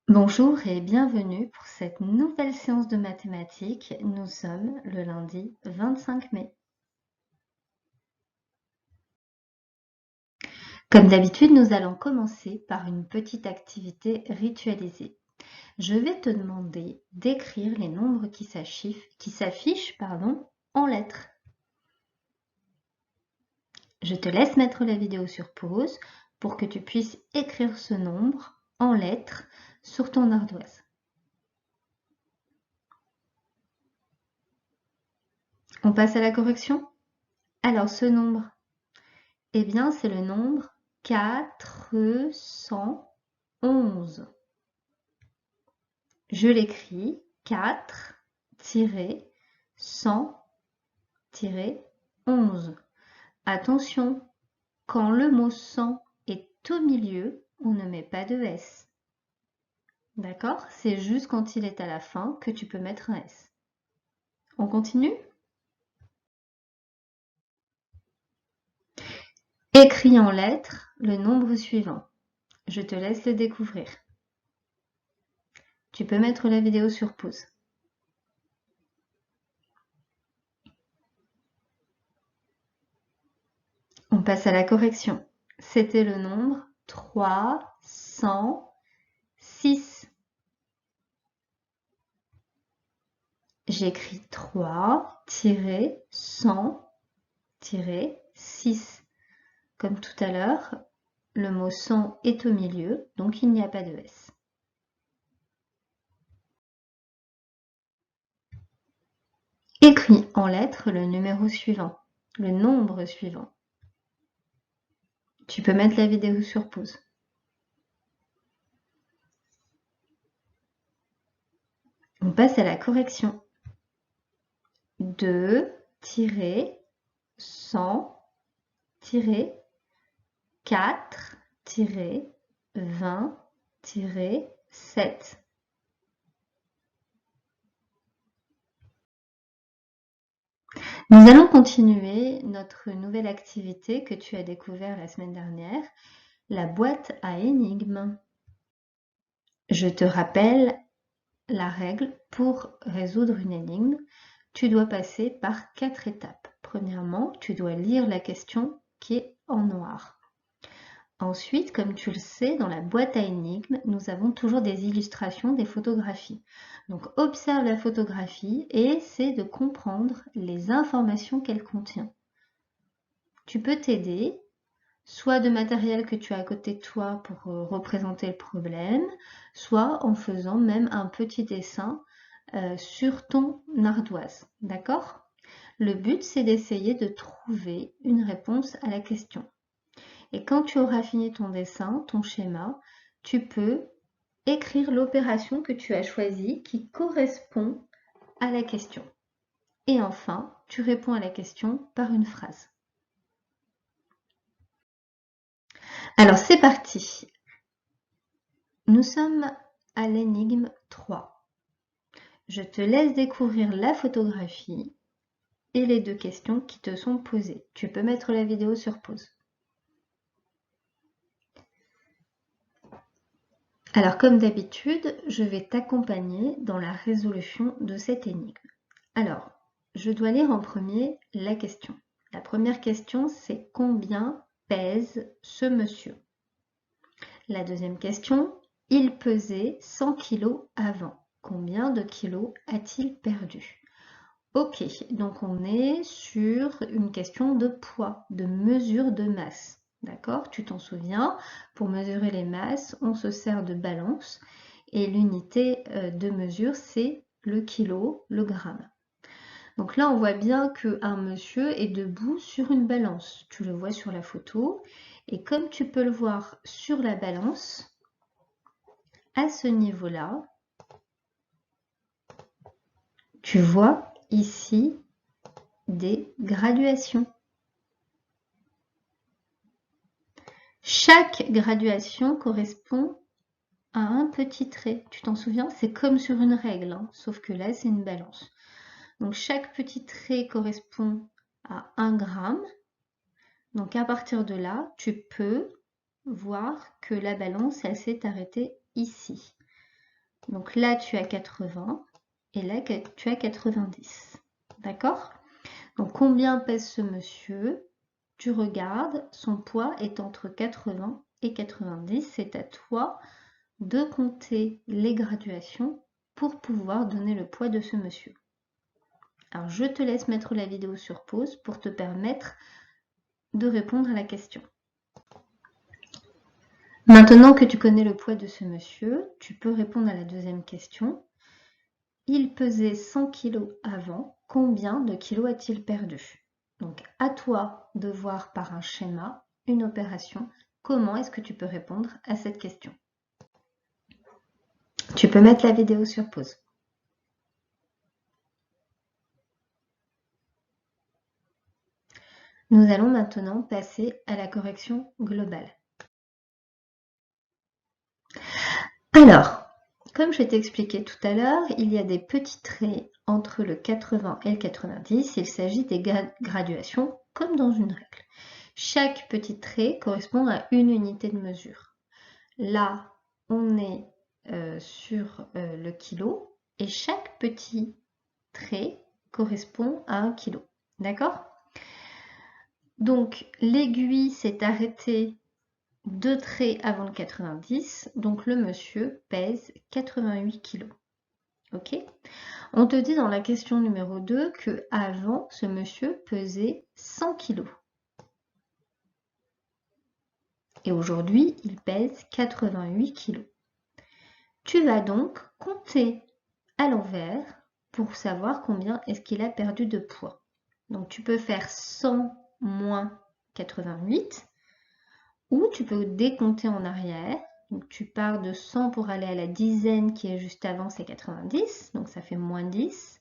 Bonjour et bienvenue pour cette nouvelle séance de mathématiques. Nous sommes le lundi 25 mai. Comme d'habitude, nous allons commencer par une petite activité ritualisée. Je vais te demander d'écrire les nombres qui s'affichent en lettres. Je te laisse mettre la vidéo sur pause pour que tu puisses écrire ce nombre en lettres sur ton ardoise. On passe à la correction? Alors ce nombre, eh bien c'est le nombre 411. Je l'écris 4-100-11. Attention, quand le mot 100 est au milieu, on ne met pas de S. D'accord? C'est juste quand il est à la fin que tu peux mettre un S. On continue? Écris en lettres le nombre suivant. Je te laisse le découvrir. Tu peux mettre la vidéo sur pause. On passe à la correction. C'était le nombre 306. J'écris 3-100-6. Comme tout à l'heure, le mot 100 est au milieu, donc il n'y a pas de S. Écris en lettres le numéro suivant, le nombre suivant. Tu peux mettre la vidéo sur pause. On passe à la correction. 2-100-4-20-7. Nous allons continuer notre nouvelle activité que tu as découvert la semaine dernière, la boîte à énigmes. Je te rappelle la règle pour résoudre une énigme. Tu dois passer par 4 étapes. Premièrement, tu dois lire la question qui est en noir. Ensuite, comme tu le sais, dans la boîte à énigmes, nous avons toujours des illustrations, des photographies. Donc observe la photographie et essaie de comprendre les informations qu'elle contient. Tu peux t'aider, soit de matériel que tu as à côté de toi pour représenter le problème, soit en faisant même un petit dessin sur ton ardoise. D'accord? Le but, c'est d'essayer de trouver une réponse à la question. Et quand tu auras fini ton dessin, ton schéma, tu peux écrire l'opération que tu as choisie qui correspond à la question. Et enfin, tu réponds à la question par une phrase. Alors c'est parti. Nous sommes à l'énigme 3. Je te laisse découvrir la photographie et les 2 questions qui te sont posées. Tu peux mettre la vidéo sur pause. Alors comme d'habitude, je vais t'accompagner dans la résolution de cette énigme. Alors, je dois lire en premier la question. La première question, c'est combien pèse ce monsieur? La deuxième question, il pesait 100 kg avant. Combien de kilos a-t-il perdu? Ok, donc on est sur une question de poids, de mesure de masse. D'accord? Tu t'en souviens, pour mesurer les masses, on se sert de balance et l'unité de mesure, c'est le kilo, le gramme. Donc là, on voit bien qu'un monsieur est debout sur une balance. Tu le vois sur la photo. Et comme tu peux le voir sur la balance, à ce niveau-là, tu vois ici des graduations. Chaque graduation correspond à un petit trait. Tu t'en souviens? C'est comme sur une règle, hein, sauf que là, c'est une balance. Donc chaque petit trait correspond à 1 gramme. Donc à partir de là, tu peux voir que la balance, elle s'est arrêtée ici. Donc là, tu as 80 et là, tu as 90. D'accord? Donc combien pèse ce monsieur? Tu regardes, son poids est entre 80 et 90. C'est à toi de compter les graduations pour pouvoir donner le poids de ce monsieur. Alors je te laisse mettre la vidéo sur pause pour te permettre de répondre à la question. Maintenant que tu connais le poids de ce monsieur, tu peux répondre à la deuxième question. Il pesait 100 kg avant, combien de kilos a-t-il perdu? Donc à toi de voir par un schéma, une opération, comment est-ce que tu peux répondre à cette question. Tu peux mettre la vidéo sur pause. Nous allons maintenant passer à la correction globale. Alors, comme je t'ai expliqué tout à l'heure, il y a des petits traits entre le 80 et le 90. Il s'agit des graduations comme dans une règle. Chaque petit trait correspond à une unité de mesure. Là, on est sur le kilo et chaque petit trait correspond à 1 kilo. D'accord? Donc, l'aiguille s'est arrêtée 2 traits avant le 90, donc le monsieur pèse 88 kg. Ok? On te dit dans la question numéro 2 que avant ce monsieur pesait 100 kg. Et aujourd'hui, il pèse 88 kg. Tu vas donc compter à l'envers pour savoir combien est-ce qu'il a perdu de poids. Donc tu peux faire 100 moins 88. Ou tu peux décompter en arrière. Donc tu pars de 100 pour aller à la dizaine qui est juste avant, c'est 90. Donc ça fait moins 10.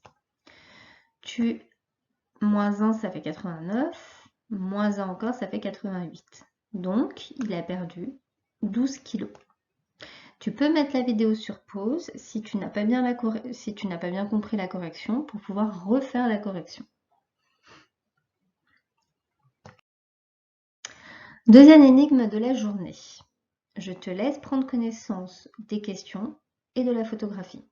Moins 1, ça fait 89. Moins 1 encore, ça fait 88. Donc il a perdu 12 kilos. Tu peux mettre la vidéo sur pause si tu n'as pas bien compris la correction pour pouvoir refaire la correction. Deuxième énigme de la journée. Je te laisse prendre connaissance des questions et de la photographie.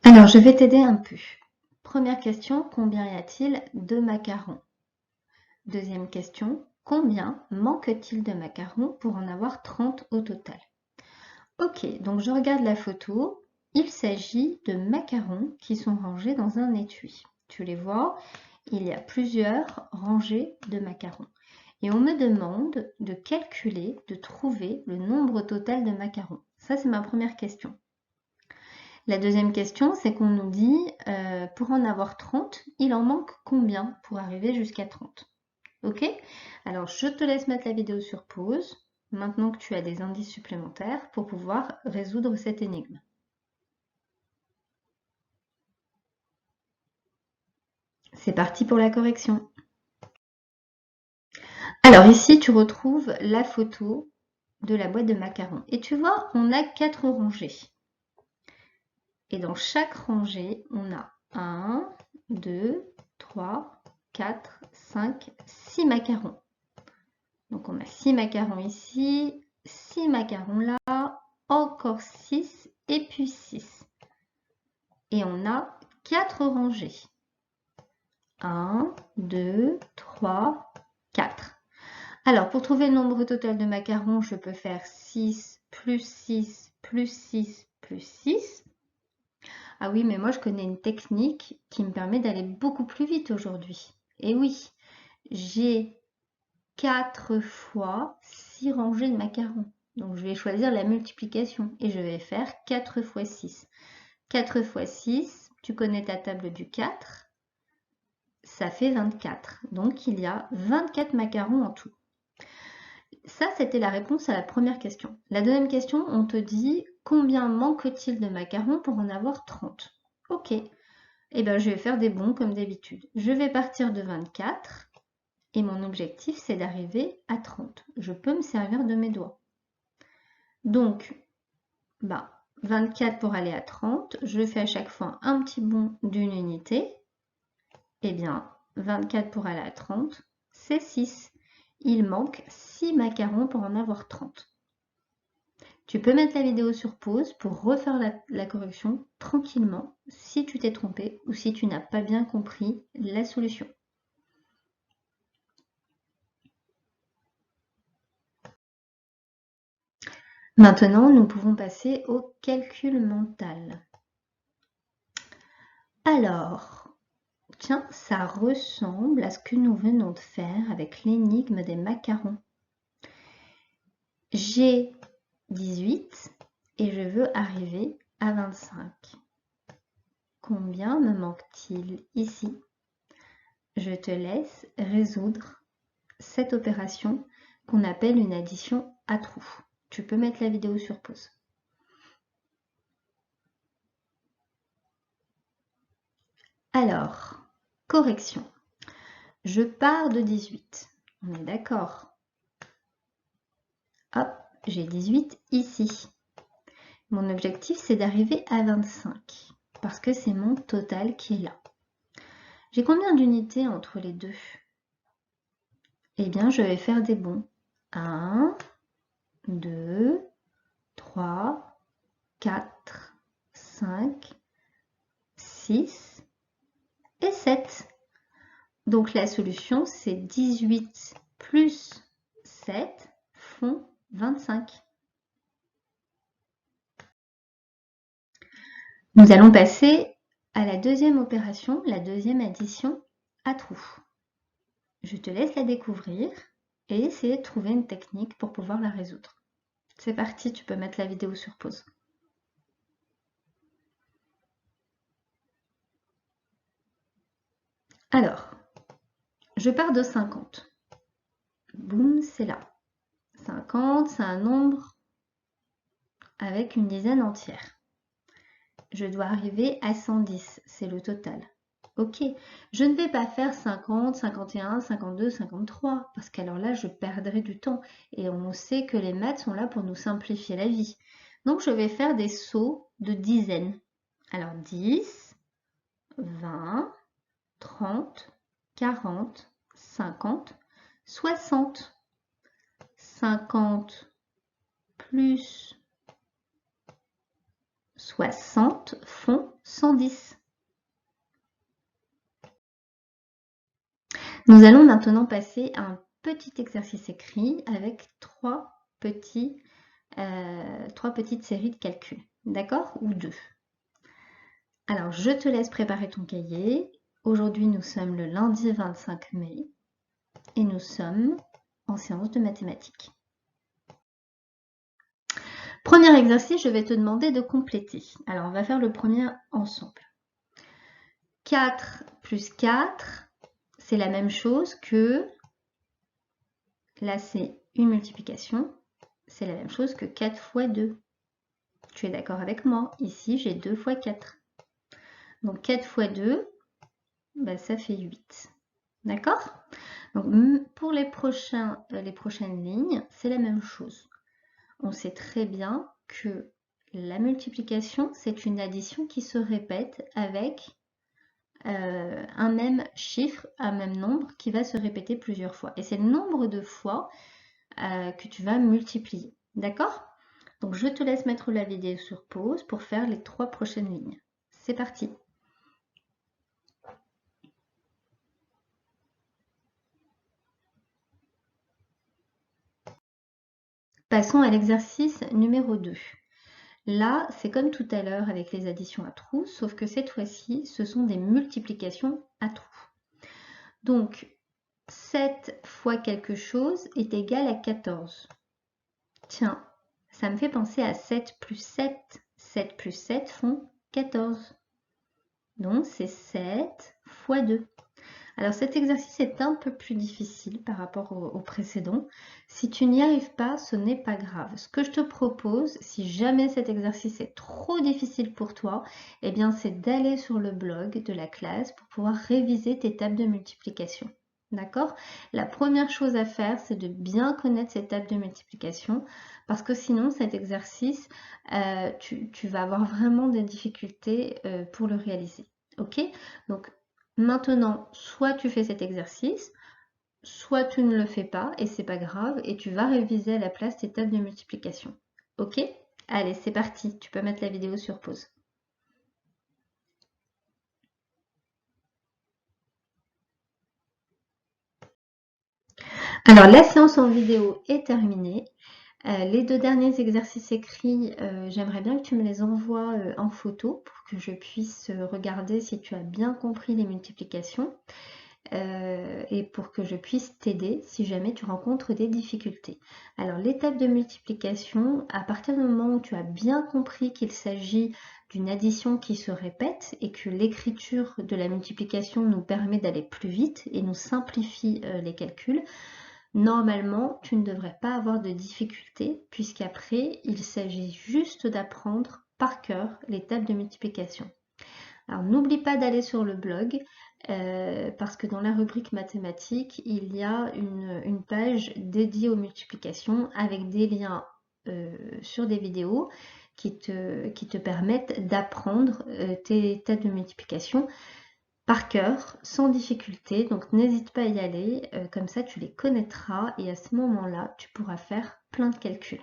Alors, je vais t'aider un peu. Première question, combien y a-t-il de macarons? Deuxième question, combien manque-t-il de macarons pour en avoir 30 au total? Ok, donc je regarde la photo. Il s'agit de macarons qui sont rangés dans un étui. Tu les vois, il y a plusieurs rangées de macarons. Et on me demande de calculer, de trouver le nombre total de macarons. Ça, c'est ma première question. La deuxième question, c'est qu'on nous dit, pour en avoir 30, il en manque combien pour arriver jusqu'à 30? Ok? Alors, je te laisse mettre la vidéo sur pause, maintenant que tu as des indices supplémentaires pour pouvoir résoudre cette énigme. C'est parti pour la correction. Alors ici, tu retrouves la photo de la boîte de macarons. Et tu vois, on a 4 rangées. Et dans chaque rangée, on a 1, 2, 3, 4, 5, 6 macarons. Donc on a 6 macarons ici, 6 macarons là, encore 6 et puis 6. Et on a 4 rangées. 1, 2, 3, 4. Alors pour trouver le nombre total de macarons, je peux faire 6 plus 6 plus 6 plus 6. Ah oui, mais moi je connais une technique qui me permet d'aller beaucoup plus vite aujourd'hui. Et oui, j'ai 4 fois 6 rangées de macarons. Donc je vais choisir la multiplication et je vais faire 4 fois 6. 4 fois 6, tu connais ta table du 4, ça fait 24. Donc il y a 24 macarons en tout. Ça, c'était la réponse à la première question. La deuxième question, on te dit combien manque-t-il de macarons pour en avoir 30? Ok, eh bien je vais faire des bons comme d'habitude. Je vais partir de 24 et mon objectif c'est d'arriver à 30. Je peux me servir de mes doigts. Donc, 24 pour aller à 30, je fais à chaque fois un petit bond d'une unité. Eh bien, 24 pour aller à 30, c'est 6. Il manque 6 macarons pour en avoir 30. Tu peux mettre la vidéo sur pause pour refaire la correction tranquillement si tu t'es trompé ou si tu n'as pas bien compris la solution. Maintenant, nous pouvons passer au calcul mental. Alors, tiens, ça ressemble à ce que nous venons de faire avec l'énigme des macarons. J'ai 18 et je veux arriver à 25. Combien me manque-t-il ici? Je te laisse résoudre cette opération qu'on appelle une addition à trous. Tu peux mettre la vidéo sur pause. Alors, correction. Je pars de 18. On est d'accord? Hop, j'ai 18 ici. Mon objectif, c'est d'arriver à 25 parce que c'est mon total qui est là. J'ai combien d'unités entre les deux? Eh bien, je vais faire des bons. 1, 2, 3, 4, 5, 6 et 7. Donc la solution, c'est 18 plus 7 font 25. Nous allons passer à la deuxième opération, la deuxième addition à trous. Je te laisse la découvrir et essayer de trouver une technique pour pouvoir la résoudre. C'est parti, tu peux mettre la vidéo sur pause. Alors, je pars de 50. Boum, c'est là. 50, c'est un nombre avec une dizaine entière. Je dois arriver à 110, c'est le total. Ok, je ne vais pas faire 50, 51, 52, 53, parce qu'alors là, je perdrai du temps. Et on sait que les maths sont là pour nous simplifier la vie. Donc, je vais faire des sauts de dizaines. Alors, 10, 20, 30, 40, 50, 60. 50 plus 60 font 110. Nous allons maintenant passer à un petit exercice écrit avec trois petites séries de calculs. D'accord? Ou deux. Alors, je te laisse préparer ton cahier. Aujourd'hui, nous sommes le lundi 25 mai et nous sommes en séance de mathématiques. Premier exercice, je vais te demander de compléter. Alors, on va faire le premier ensemble. 4 plus 4, c'est la même chose que, là c'est une multiplication, c'est la même chose que 4 fois 2. Tu es d'accord avec moi? Ici, j'ai 2 fois 4. Donc 4 fois 2, bah, ça fait 8. D'accord? Donc pour les prochaines lignes, c'est la même chose. On sait très bien que la multiplication, c'est une addition qui se répète avec un même chiffre, un même nombre qui va se répéter plusieurs fois. Et c'est le nombre de fois que tu vas multiplier. D'accord? Donc je te laisse mettre la vidéo sur pause pour faire les 3 prochaines lignes. C'est parti! Passons à l'exercice numéro 2. Là, c'est comme tout à l'heure avec les additions à trous, sauf que cette fois-ci, ce sont des multiplications à trous. Donc, 7 fois quelque chose est égal à 14. Tiens, ça me fait penser à 7 plus 7. 7 plus 7 font 14. Donc, c'est 7 fois 2. Alors, cet exercice est un peu plus difficile par rapport au précédent. Si tu n'y arrives pas, ce n'est pas grave. Ce que je te propose, si jamais cet exercice est trop difficile pour toi, eh bien, c'est d'aller sur le blog de la classe pour pouvoir réviser tes tables de multiplication. D'accord? La première chose à faire, c'est de bien connaître ces tables de multiplication parce que sinon, cet exercice, tu vas avoir vraiment des difficultés pour le réaliser. Ok? Donc, Maintenant, soit tu fais cet exercice, soit tu ne le fais pas et c'est pas grave et tu vas réviser à la place tes tables de multiplication. Ok? Allez, c'est parti, tu peux mettre la vidéo sur pause. Alors la séance en vidéo est terminée. Les 2 derniers exercices écrits, j'aimerais bien que tu me les envoies en photo pour que je puisse regarder si tu as bien compris les multiplications et pour que je puisse t'aider si jamais tu rencontres des difficultés. Alors l'étape de multiplication, à partir du moment où tu as bien compris qu'il s'agit d'une addition qui se répète et que l'écriture de la multiplication nous permet d'aller plus vite et nous simplifie les calculs, normalement, tu ne devrais pas avoir de difficultés puisqu'après, il s'agit juste d'apprendre par cœur les tables de multiplication. Alors n'oublie pas d'aller sur le blog parce que dans la rubrique mathématiques, il y a une page dédiée aux multiplications avec des liens sur des vidéos qui te permettent d'apprendre tes tables de multiplication par cœur, sans difficulté. Donc n'hésite pas à y aller, comme ça tu les connaîtras et à ce moment-là, tu pourras faire plein de calculs.